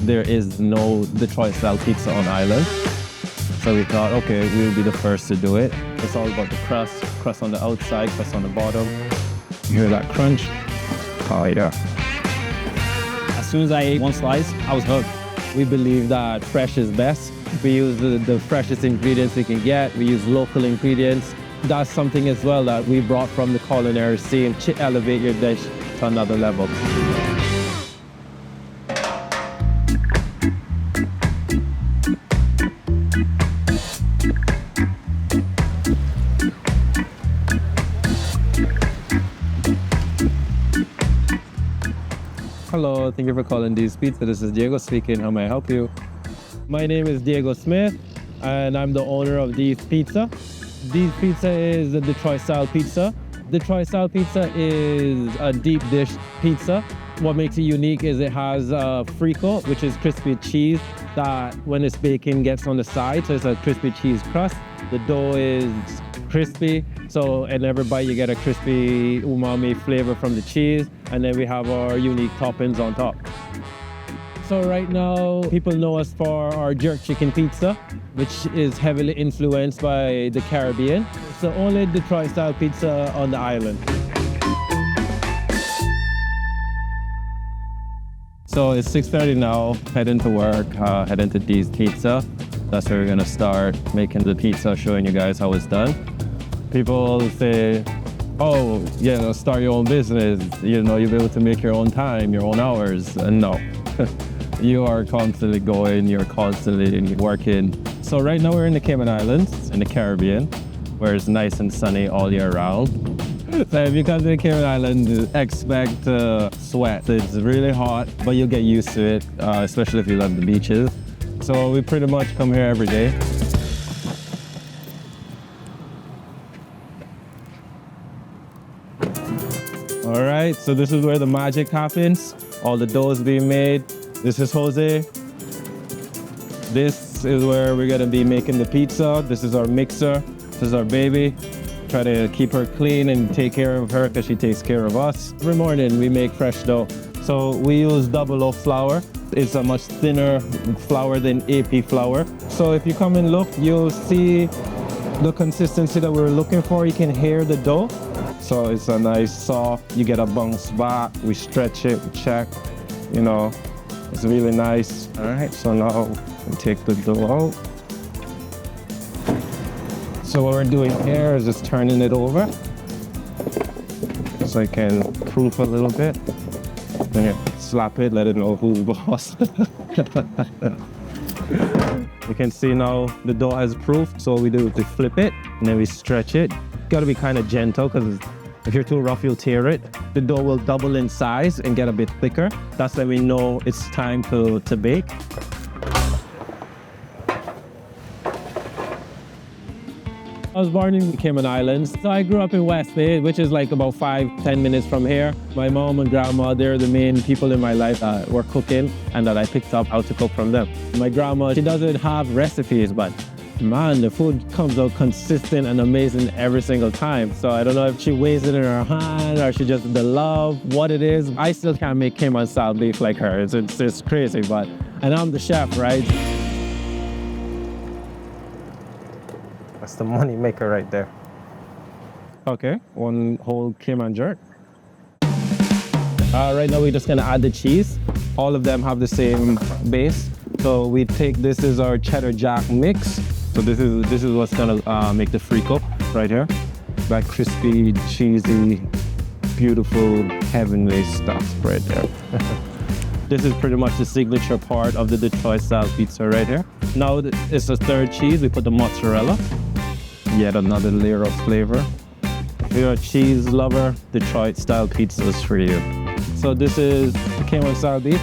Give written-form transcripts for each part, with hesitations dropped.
there is no Detroit-style pizza on the island. So we thought, okay, we'll be the first to do it. It's all about the crust on the outside, crust on the bottom. You hear that crunch? Oh yeah. As soon as I ate one slice, I was hooked. We believe that fresh is best. We use the freshest ingredients we can get. We use local ingredients. That's something as well that we brought from the culinary scene to elevate your dish to another level. Hello, thank you for calling Dee's Pizza. This is Diego speaking. How may I help you? My name is Diego Smith, and I'm the owner of Dee's Pizza. Dee's Pizza is a Detroit-style pizza. Detroit-style pizza is a deep dish pizza. What makes it unique is it has frico, which is crispy cheese that when it's baking gets on the side, so it's a crispy cheese crust. The dough is crispy, so in every bite you get a crispy umami flavor from the cheese, and then we have our unique toppings on top. So right now, people know us for our jerk chicken pizza, which is heavily influenced by the Caribbean. It's the only Detroit-style pizza on the island. So it's 6:30 now, heading to work, heading to Dee's Pizza. That's where we're gonna start making the pizza, showing you guys how it's done. People say, oh, yeah, start your own business. You know, you'll be able to make your own time, your own hours. And no, you are constantly going, you're constantly working. So right now we're in the Cayman Islands, in the Caribbean, where it's nice and sunny all year round. So if you come to the Cayman Islands, expect sweat. It's really hot, but you'll get used to it, especially if you love the beaches. So we pretty much come here every day. All right, so this is where the magic happens. All the dough is being made. This is Jose. This is where we're gonna be making the pizza. This is our mixer. This is our baby. Try to keep her clean and take care of her because she takes care of us. Every morning we make fresh dough. So we use double loaf flour. It's a much thinner flour than AP flour. So if you come and look, you'll see the consistency that we're looking for. You can hear the dough. So it's a nice soft, you get a bounce back, we stretch it, we check, you know, it's really nice. All right, so now we take the dough out. So what we're doing here is just turning it over. So I can proof a little bit. Then you slap it, let it know who's boss. You can see now the dough has proof. So what we do is we flip it and then we stretch it. Got to be kind of gentle because if you're too rough, you'll tear it. The dough will double in size and get a bit thicker. That's when we know it's time to bake. I was born in the Cayman Islands, so I grew up in West Bay, which is like about 5-10 minutes from here. My mom and grandma, they're the main people in my life that were cooking and that I picked up how to cook from them. My grandma, she doesn't have recipes, but man, the food comes out consistent and amazing every single time. So I don't know if she weighs it in her hand or she just the love, what it is. I still can't make Cayman-style beef like her. It's crazy, and I'm the chef, right? That's the money maker right there. Okay, one whole Cayman jerk. Right now we're just gonna add the cheese. All of them have the same base. So we take this as our cheddar jack mix. So this is what's gonna make the frico right here. That crispy, cheesy, beautiful, heavenly stuff right there. This is pretty much the signature part of the Detroit-style pizza right here. Now it's the third cheese. We put the mozzarella. Yet another layer of flavor. If you're a cheese lover, Detroit-style pizza is for you. So this is Cayman-style beef.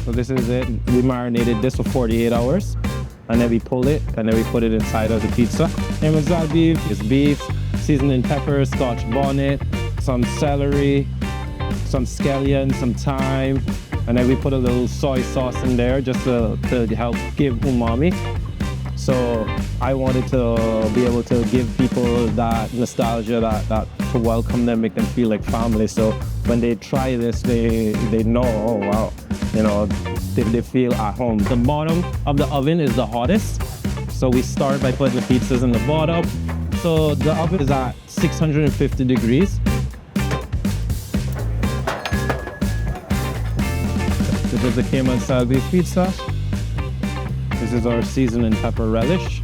So this is it. We marinated this for 48 hours. And then we pull it, and then we put it inside of the pizza. Cayman-style beef is beef, seasoning pepper, scotch bonnet, some celery, some scallion, some thyme, and then we put a little soy sauce in there just to help give umami. So I wanted to be able to give people that nostalgia, that to welcome them, make them feel like family. So when they try this, they know, oh wow, you know, they feel at home. The bottom of the oven is the hottest. So we start by putting the pizzas in the bottom. So the oven is at 650 degrees. This is the Cayman-style beef pizza. This is our seasoning pepper relish.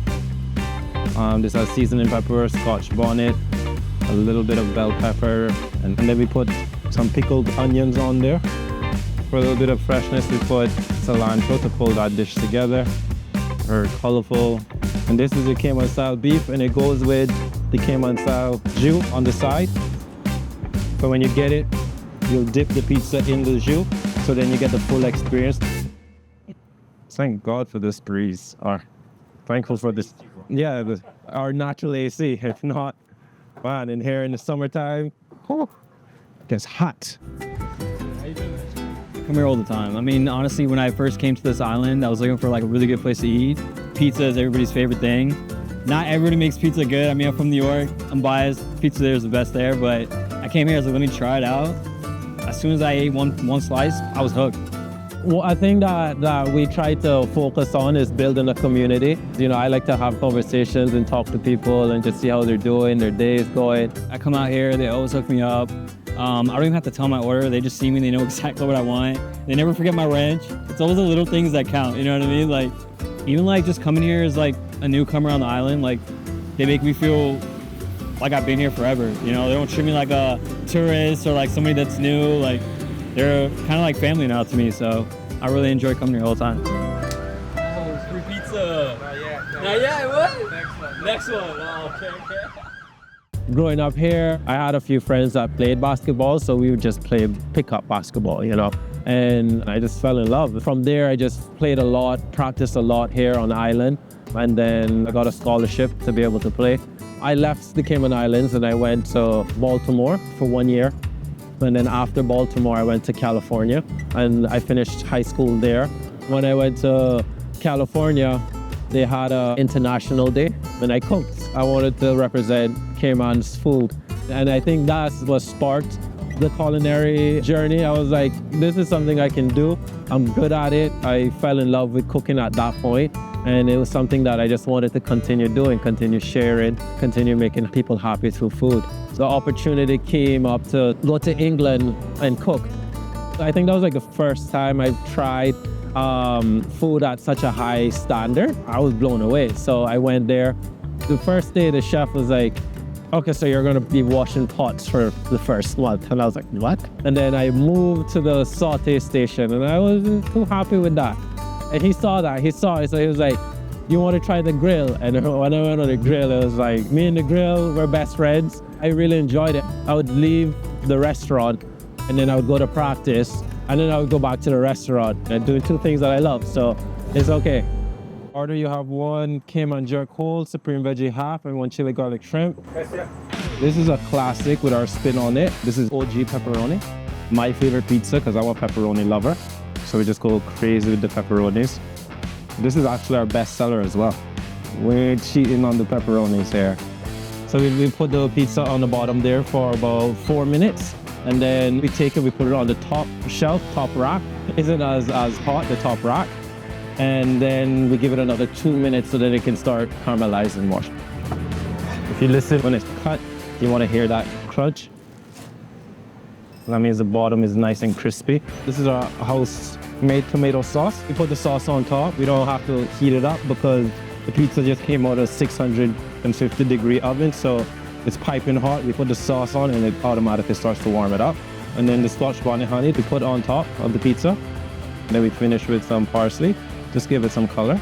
This has seasoning pepper, scotch bonnet, a little bit of bell pepper, and then we put some pickled onions on there. For a little bit of freshness, we put cilantro to pull that dish together. Very colorful. And this is the Cayman-style beef, and it goes with the Cayman-style jus on the side. So when you get it, you'll dip the pizza in the jus, so then you get the full experience. Thank God for this breeze. Or thankful for this, yeah, our natural AC. If not, man, in here in the summertime, it gets hot. Come here all the time. I mean, honestly, when I first came to this island, I was looking for like a really good place to eat. Pizza is everybody's favorite thing. Not everybody makes pizza good. I mean, I'm from New York. I'm biased. Pizza there is the best there, but I came here, I was like, let me try it out. As soon as I ate one slice, I was hooked. Well, I think that we try to focus on is building a community. You know, I like to have conversations and talk to people and just see how they're doing, their day is going. I come out here, they always hook me up. I don't even have to tell my order. They just see me, they know exactly what I want. They never forget my wrench. It's always the little things that count, you know what I mean? Like, even like just coming here as like a newcomer on the island, like they make me feel like I've been here forever. You know, they don't treat me like a tourist or like somebody that's new. Like, they're kind of like family now to me, so I really enjoy coming here all the time. Oh, free pizza. Not yet. Not yet, what? Next one. Next one. Oh, okay. Growing up here, I had a few friends that played basketball, so we would just play pickup basketball, you know, and I just fell in love. From there, I just played a lot, practiced a lot here on the island, and then I got a scholarship to be able to play. I left the Cayman Islands and I went to Baltimore for 1 year. And then after Baltimore, I went to California and I finished high school there. When I went to California, they had an international day and I cooked. I wanted to represent Cayman's food. And I think that's what sparked the culinary journey. I was like, this is something I can do. I'm good at it. I fell in love with cooking at that point. And it was something that I just wanted to continue doing, continue sharing, continue making people happy through food. So the opportunity came up to go to England and cook. I think that was like the first time I've tried food at such a high standard. I was blown away. So I went there. The first day, the chef was like, okay, so you're gonna be washing pots for the first month. And I was like, what? And then I moved to the saute station and I wasn't too happy with that. And he saw that, so he was like, you want to try the grill? And when I went on the grill, it was like, me and the grill, we're best friends. I really enjoyed it. I would leave the restaurant and then I would go to practice and then I would go back to the restaurant and doing two things that I love, so it's okay. Order, you have one Cayman jerk whole, supreme veggie half, and one chili garlic shrimp. This is a classic with our spin on it. This is OG pepperoni. My favorite pizza because I'm a pepperoni lover. So we just go crazy with the pepperonis. This is actually our best seller as well. We're cheating on the pepperonis here. So we put the pizza on the bottom there for about 4 minutes. And then we take it, we put it on the top shelf, top rack. Isn't as hot, the top rack. And then we give it another 2 minutes so that it can start caramelizing more. If you listen when it's cut, you want to hear that crunch. That means the bottom is nice and crispy. This is our house-made tomato sauce. We put the sauce on top. We don't have to heat it up because the pizza just came out of 650 degree oven, so it's piping hot. We put the sauce on and it automatically starts to warm it up. And then the scotch bonnet honey we put on top of the pizza. And then we finish with some parsley. Just give it some color.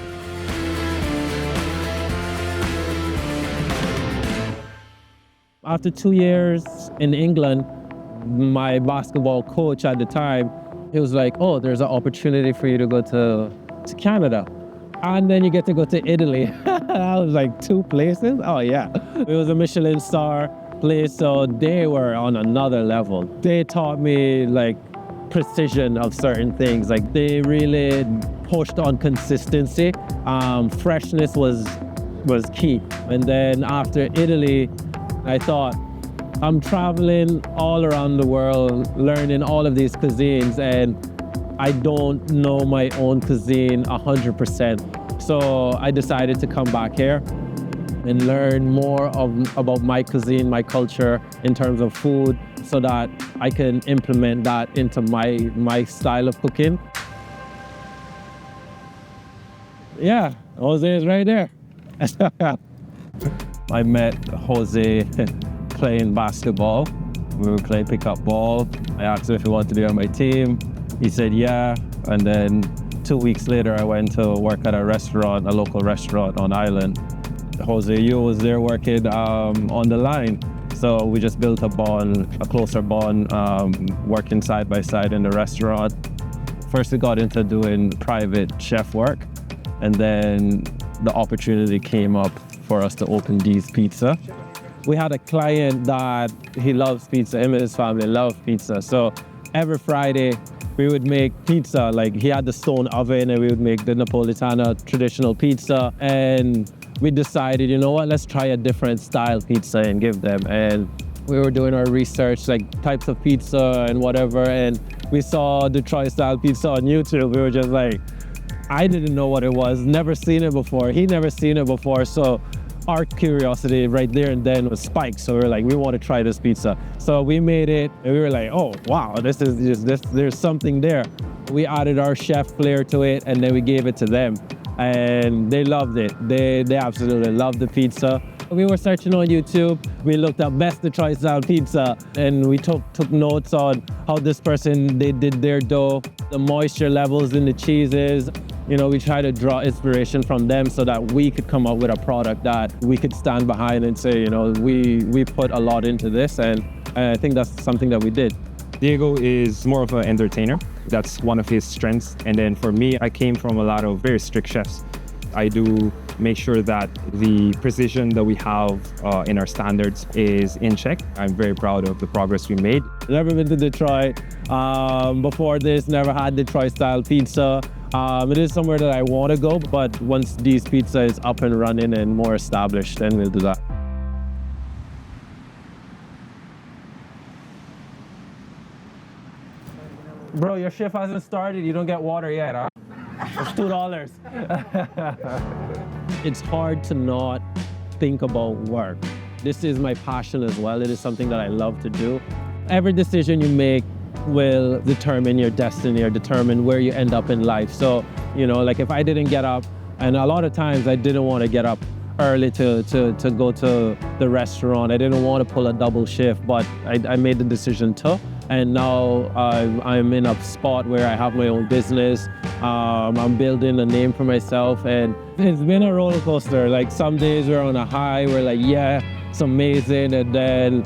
After 2 years in England, my basketball coach at the time, he was like, oh, there's an opportunity for you to go to Canada. And then you get to go to Italy. I was like, 2 places? Oh yeah. It was a Michelin star place, so they were on another level. They taught me like precision of certain things. Like they really pushed on consistency. Freshness was key. And then after Italy, I thought, I'm traveling all around the world, learning all of these cuisines, and I don't know my own cuisine 100%. So I decided to come back here and learn more about my cuisine, my culture in terms of food, so that I can implement that into my style of cooking. Yeah, Jose is right there. I met Jose playing basketball. We were playing pickup ball. I asked him if he wanted to be on my team. He said yeah, and then 2 weeks later I went to work at a restaurant, a local restaurant on island. Jose Yu was there working on the line. So we just built a bond, a closer bond, working side by side in the restaurant. First we got into doing private chef work, and then the opportunity came up for us to open D's Pizza. We had a client that he loves pizza, him and his family love pizza. So every Friday we would make pizza. Like, he had the stone oven and we would make the Napolitana traditional pizza. And we decided, you know what, let's try a different style pizza and give them. And we were doing our research, like types of pizza and whatever. And we saw the Detroit style pizza on YouTube. We were just like, I didn't know what it was, never seen it before. He never seen it before. So our curiosity right there and then was spiked. So we were like, we want to try this pizza. So we made it and we were like, oh, wow, this is just this, there's something there. We added our chef flair to it and then we gave it to them. And they loved it. They absolutely loved the pizza. We were searching on YouTube. We looked up best Detroit style pizza and we took notes on how this person, they did their dough, the moisture levels in the cheeses. You know, we try to draw inspiration from them so that we could come up with a product that we could stand behind and say, you know, we put a lot into this, and I think that's something that we did. Diego is more of an entertainer. That's one of his strengths. And then for me, I came from a lot of very strict chefs. I do make sure that the precision that we have in our standards is in check. I'm very proud of the progress we made. Never been to Detroit. Before this, never had Detroit style pizza. It is somewhere that I want to go, but once D's Pizza is up and running and more established, then we'll do that. Bro, your shift hasn't started. You don't get water yet, huh? It's $2. It's hard to not think about work. This is my passion as well. It is something that I love to do. Every decision you make will determine your destiny or determine where you end up in life. So, you know, like if I didn't get up, and a lot of times I didn't want to get up early to go to the restaurant. I didn't want to pull a double shift, but I made the decision to. And now I'm in a spot where I have my own business. I'm building a name for myself, and it's been a roller coaster. Like some days we're on a high, we're like, yeah, it's amazing. And then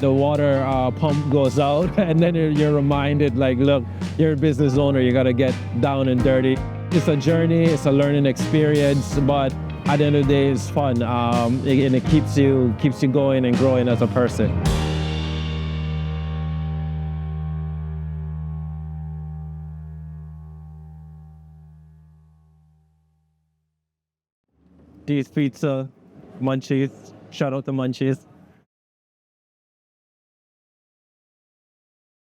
the water pump goes out and then you're reminded, like, look, you're a business owner, you gotta get down and dirty. It's a journey, it's a learning experience, but at the end of the day, it's fun. And it keeps you going and growing as a person. D's Pizza, Munchies, shout out to Munchies.